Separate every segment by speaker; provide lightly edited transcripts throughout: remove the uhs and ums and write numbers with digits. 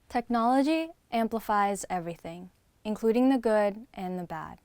Speaker 1: Technology amplifies everything, including the good and the bad.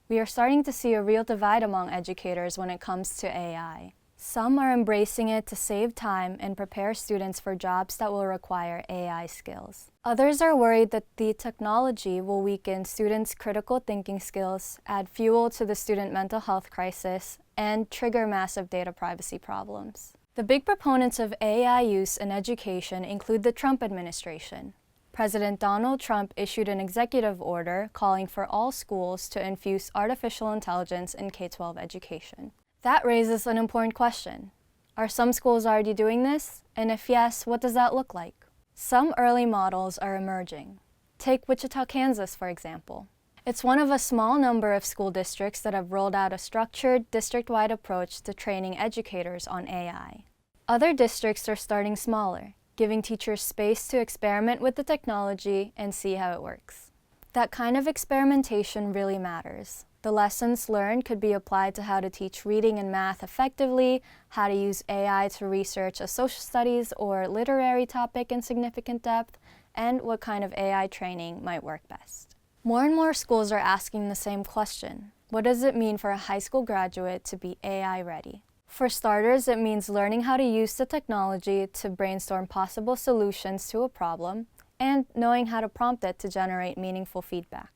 Speaker 1: We are starting to see a real divide among educators when it comes to AI. Some are embracing it to save time and prepare students for jobs that will require AI skills. Others are worried that the technology will weaken students' critical thinking skills, add fuel to the student mental health crisis, and trigger massive data privacy problems. The big proponents of AI use in education include the Trump administration. President Donald Trump issued an executive order calling for all schools to infuse artificial intelligence in K-12 education. That raises an important question. Are some schools already doing this? And if yes, what does that look like? Some early models are emerging. Take Wichita, Kansas, for example. It's one of a small number of school districts that have rolled out a structured, district-wide approach to training educators on AI. Other districts are starting smaller, giving teachers space to experiment with the technology and see how it works. That kind of experimentation really matters. The lessons learned could be applied to how to teach reading and math effectively, how to use AI to research a social studies or literary topic in significant depth, and what kind of AI training might work best. More and more schools are asking the same question. What does it mean for a high school graduate to be AI ready? For starters, it means learning how to use the technology to brainstorm possible solutions to a problem, and knowing how to prompt it to generate meaningful feedback.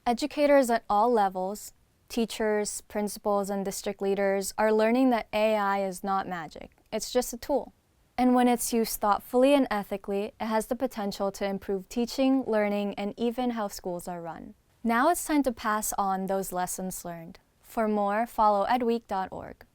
Speaker 1: Educators at all levels, teachers, principals, and district leaders are learning that AI is not magic. It's just a tool. And when it's used thoughtfully and ethically, it has the potential to improve teaching, learning, and even how schools are run. Now it's time to pass on those lessons learned. For more, follow edweek.org.